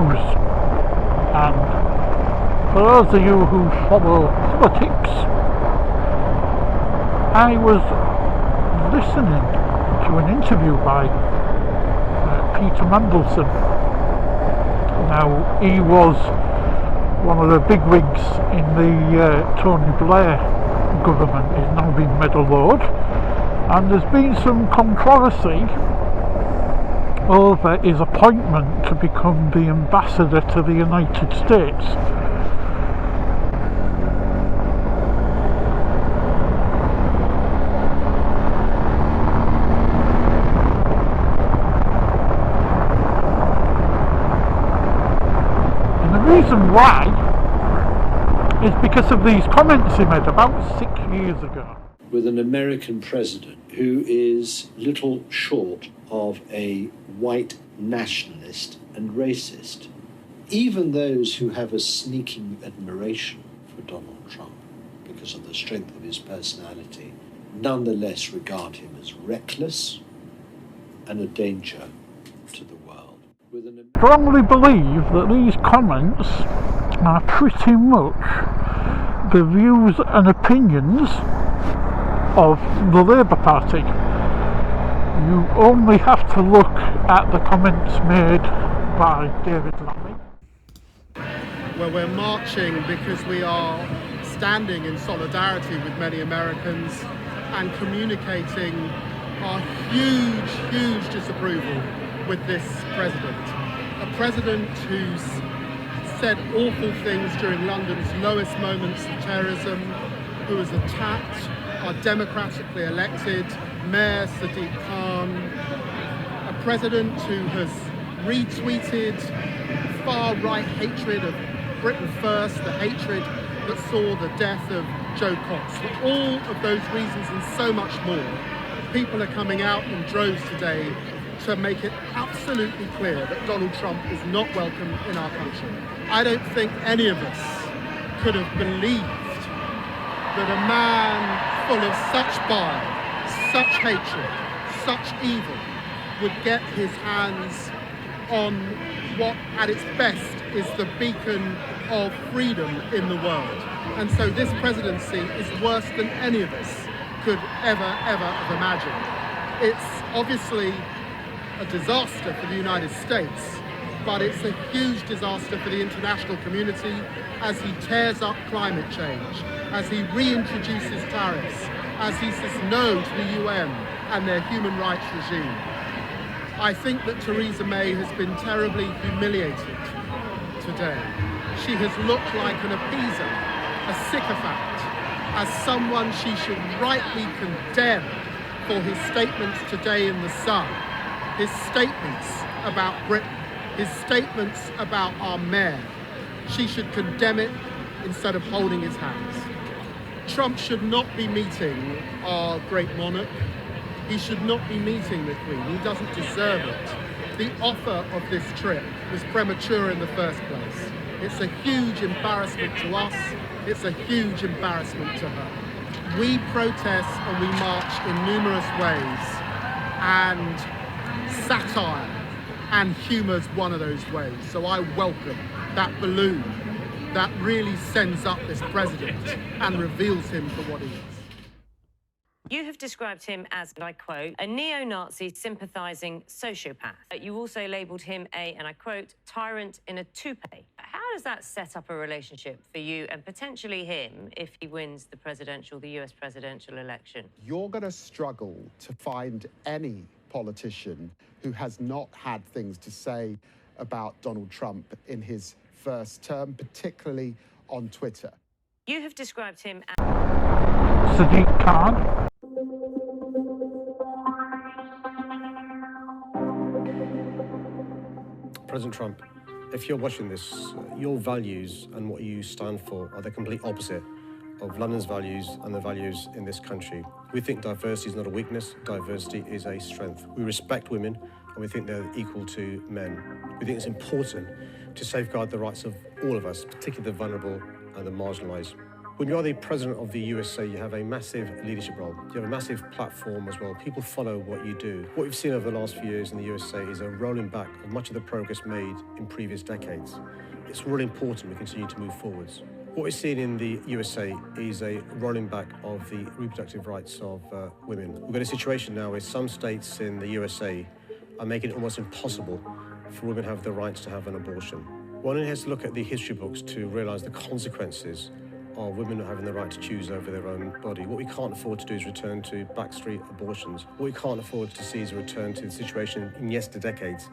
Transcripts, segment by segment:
news. And for those of you who follow politics, I was listening to an interview by Peter Mandelson. Now, he was one of the bigwigs in the Tony Blair government. He's now been made a lord, and there's been some controversy over his appointment to become the ambassador to the United States. And the reason why is because of these comments he made about 6 years ago. With an American president who is little short of a white nationalist and racist. Even those who have a sneaking admiration for Donald Trump because of the strength of his personality, nonetheless regard him as reckless and a danger to the world. I strongly believe that these comments are pretty much the views and opinions of the Labour Party. You only have to look at the comments made by David Lammy. Well, we're marching because we are standing in solidarity with many Americans and communicating our huge disapproval with this president. A president who's said awful things during London's lowest moments of terrorism, who has attacked our democratically elected Mayor Sadiq Khan, a president who has retweeted far-right hatred of Britain First, the hatred that saw the death of Joe Cox. For all of those reasons and so much more, people are coming out in droves today to make it absolutely clear that Donald Trump is not welcome in our country. I don't think any of us could have believed that a man full of such bile, such hatred, such evil would get his hands on what at its best is the beacon of freedom in the world. And so this presidency is worse than any of us could ever have imagined. It's obviously a disaster for the United States, but it's a huge disaster for the international community as he tears up climate change, as he reintroduces tariffs, as he says no to the UN and their human rights regime. I think that Theresa May has been terribly humiliated today. She has looked like an appeaser, a sycophant, as someone she should rightly condemn for his statements today in The Sun, his statements about Britain, his statements about our mayor. She should condemn it instead of holding his hands. Trump should not be meeting our great monarch. He should not be meeting the Queen. He doesn't deserve it. The offer of this trip was premature in the first place. It's a huge embarrassment to us. It's a huge embarrassment to her. We protest and we march in numerous ways, and satire and humour's one of those ways. So I welcome that balloon that really sends up this president and reveals him for what he is. You have described him as, and I quote, a neo-Nazi sympathising sociopath. You also labelled him a, and I quote, tyrant in a toupee. How does that set up a relationship for you and potentially him if he wins the US presidential election? You're going to struggle to find any politician who has not had things to say about Donald Trump in his first term, particularly on Twitter. You have described him as Sadiq Khan. President Trump, if you're watching this, your values and what you stand for are the complete opposite of London's values and the values in this country. We think diversity is not a weakness, diversity is a strength. We respect women and we think they're equal to men. We think it's important to safeguard the rights of all of us, particularly the vulnerable and the marginalised. When you are the president of the USA, you have a massive leadership role. You have a massive platform as well. People follow what you do. What we've seen over the last few years in the USA is a rolling back of much of the progress made in previous decades. It's really important we continue to move forwards. What we're seeing in the USA is a rolling back of the reproductive rights of women. We've got a situation now where some states in the USA are making it almost impossible for women to have the rights to have an abortion. One has to look at the history books to realise the consequences of women not having the right to choose over their own body. What we can't afford to do is return to backstreet abortions. What we can't afford to see is a return to the situation in decades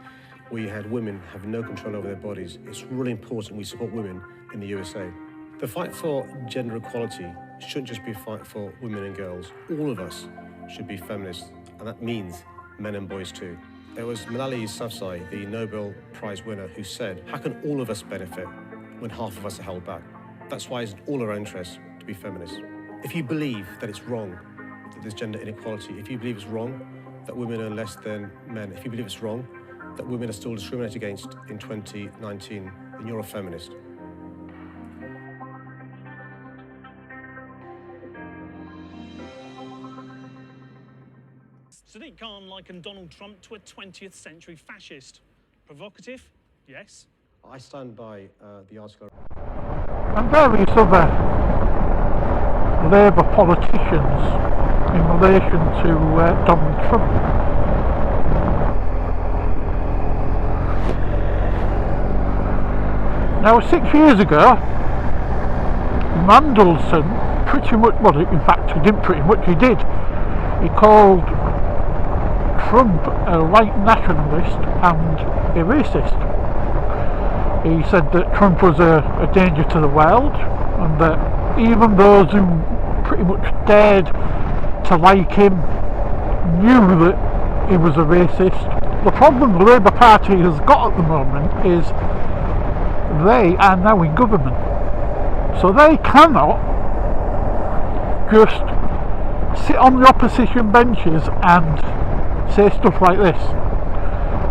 where you had women having no control over their bodies. It's really important we support women in the USA. The fight for gender equality shouldn't just be a fight for women and girls. All of us should be feminists, and that means men and boys too. It was Malala Yousafzai, the Nobel Prize winner, who said, how can all of us benefit when half of us are held back? That's why it's all our interests to be feminists. If you believe that it's wrong that there's gender inequality, if you believe it's wrong that women are less than men, if you believe it's wrong that women are still discriminated against in 2019, then you're a feminist. Sadiq Khan likened Donald Trump to a 20th century fascist. Provocative? Yes. I stand by the article. And various other Labour politicians in relation to Donald Trump. Now 6 years ago, Mandelson pretty much, well in fact he didn't pretty much, he did. He called Trump a white nationalist and a racist. He said that Trump was a danger to the world, and that even those who pretty much dared to like him knew that he was a racist. The problem the Labour Party has got at the moment is they are now in government, so they cannot just sit on the opposition benches and say stuff like this,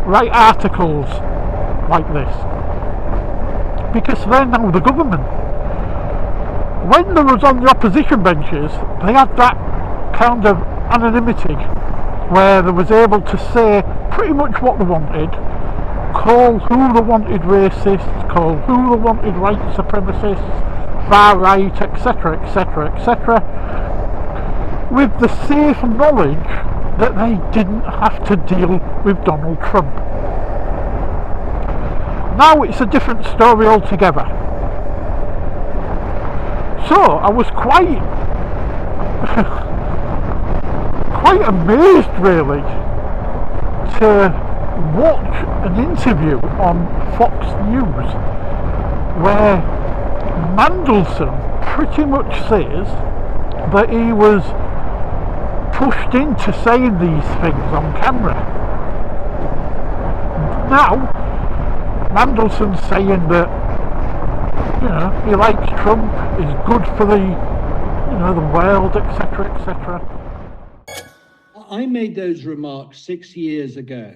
write articles like this, because they're now the government. When they was on the opposition benches, they had that kind of anonymity where they was able to say pretty much what they wanted, call who they wanted racists, call who they wanted white supremacists, far right, etc, etc, etc, with the safe knowledge that they didn't have to deal with Donald Trump. Now it's a different story altogether. So I was quite amazed really to watch an interview on Fox News where Mandelson pretty much says that he was pushed into saying these things on camera. Now Mandelson's saying that, you know, he likes Trump, he's good for the, you know, the world, etc, etc. I made those remarks 6 years ago,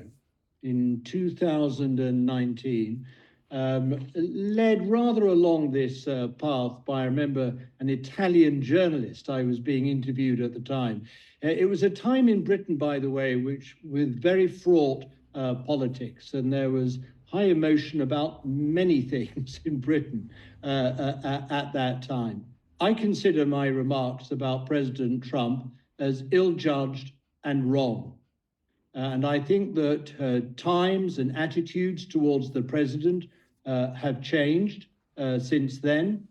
in 2019, led rather along this path by, I remember, an Italian journalist. I was being interviewed at the time. It was a time in Britain, by the way, which with very fraught politics, and there was high emotion about many things in Britain at that time. I consider my remarks about President Trump as ill-judged and wrong. And I think that times and attitudes towards the president have changed since then.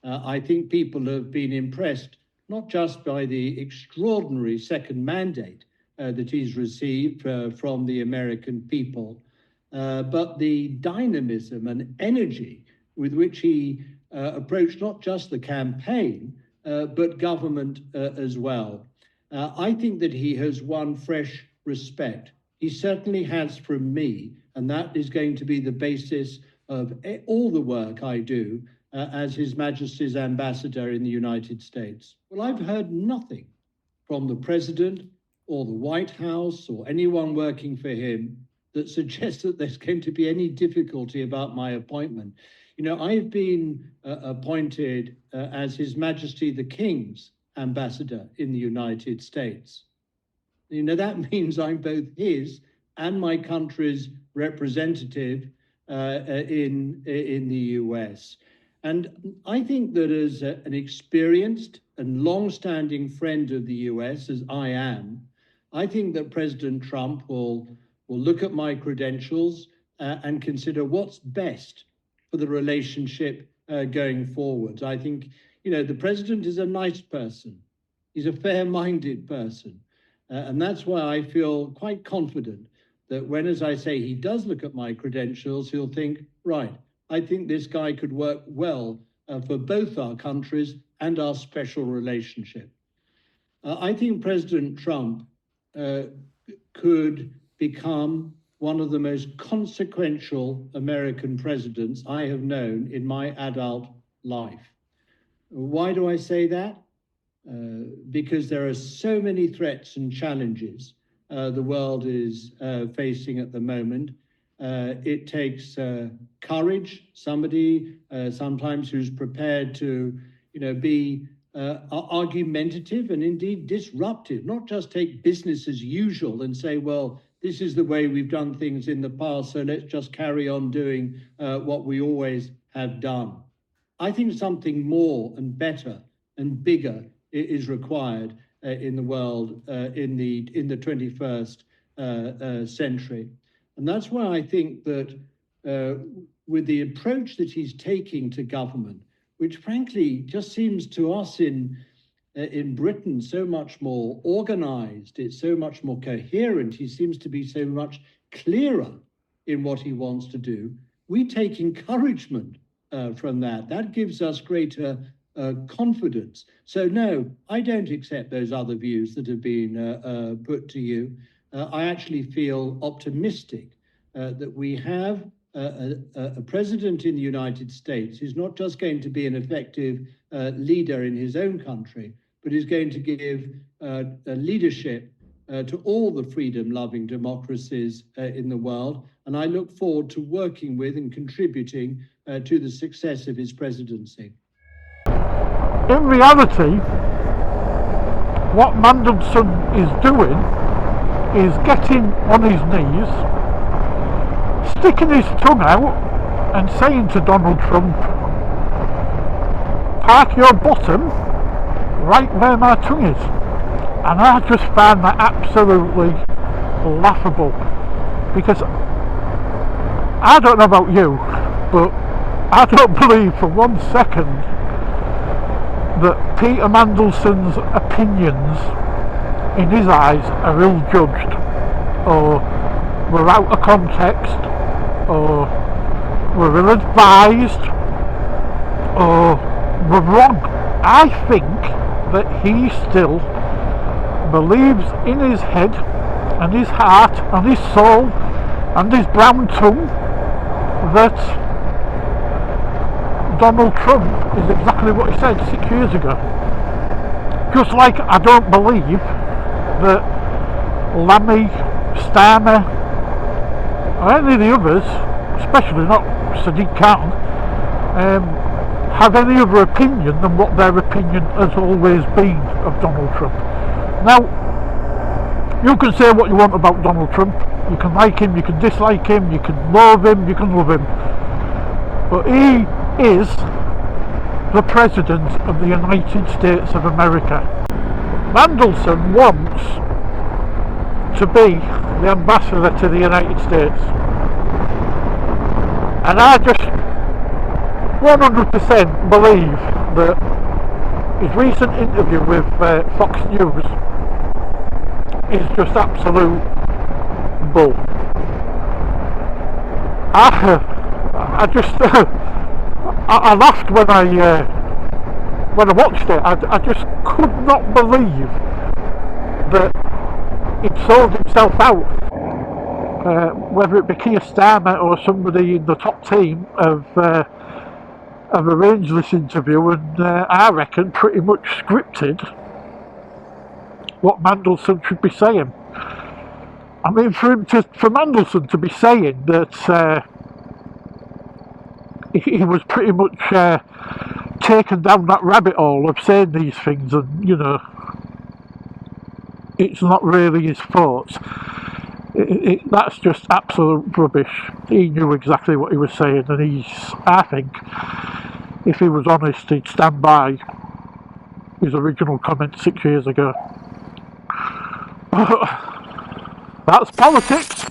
I think people have been impressed not just by the extraordinary second mandate that he's received from the American people, but the dynamism and energy with which he approached not just the campaign, but government as well. I think that he has won fresh respect. He certainly has from me, and that is going to be the basis of all the work I do as His Majesty's ambassador in the United States. Well, I've heard nothing from the president or the White House or anyone working for him that suggests that there's going to be any difficulty about my appointment. You know, I've been appointed as His Majesty the King's ambassador in the United States. You know, that means I'm both his and my country's representative in the US. And I think that as an experienced and long-standing friend of the US, as I am, I think that President Trump will look at my credentials and consider what's best for the relationship going forward. I think, you know, the president is a nice person. He's a fair-minded person. And that's why I feel quite confident that when, as I say, he does look at my credentials, he'll think, right, I think this guy could work well for both our countries and our special relationship. I think President Trump could become one of the most consequential American presidents I have known in my adult life. Why do I say that? Because there are so many threats and challenges the world is facing at the moment. It takes courage, somebody sometimes who's prepared to, you know, be argumentative and indeed disruptive, not just take business as usual and say, well, this is the way we've done things in the past, so let's just carry on doing what we always have done. I think something more and better and bigger is required in the world in the 21st century. And that's why I think that with the approach that he's taking to government, which frankly just seems to us in Britain so much more organized, it's so much more coherent, he seems to be so much clearer in what he wants to do, we take encouragement from that. That gives us greater confidence. So no, I don't accept those other views that have been put to you. I actually feel optimistic that we have a president in the United States who's not just going to be an effective leader in his own country, but is going to give leadership to all the freedom-loving democracies in the world. And I look forward to working with and contributing to the success of his presidency. In reality, what Mandelson is doing is getting on his knees, sticking his tongue out and saying to Donald Trump, park your bottom right where my tongue is. And I just find that absolutely laughable, because I don't know about you, but I don't believe for 1 second that Peter Mandelson's opinions in his eyes are ill-judged, or were out of context, or were ill-advised, or were wrong. I think that he still believes in his head and his heart and his soul and his brown tongue that Donald Trump is exactly what he said 6 years ago. Just like I don't believe that Lammy, Starmer, or any of the others, especially not Sadiq Khan, have any other opinion than what their opinion has always been of Donald Trump. Now, you can say what you want about Donald Trump. You can like him, you can dislike him, you can love him, you can love him. But he is the President of the United States of America. Mandelson wants to be the ambassador to the United States. And I just 100% believe that his recent interview with Fox News is just absolute bull. I just I laughed when I watched it. I just could not believe that he'd sold himself out. Whether it be Keir Starmer or somebody in the top team have arranged this interview, and I reckon pretty much scripted what Mandelson should be saying. I mean, for Mandelson to be saying that he was pretty much taken down that rabbit hole of saying these things, and you know, it's not really his fault. That's just absolute rubbish. He knew exactly what he was saying, and I think, if he was honest, he'd stand by his original comment 6 years ago. That's politics.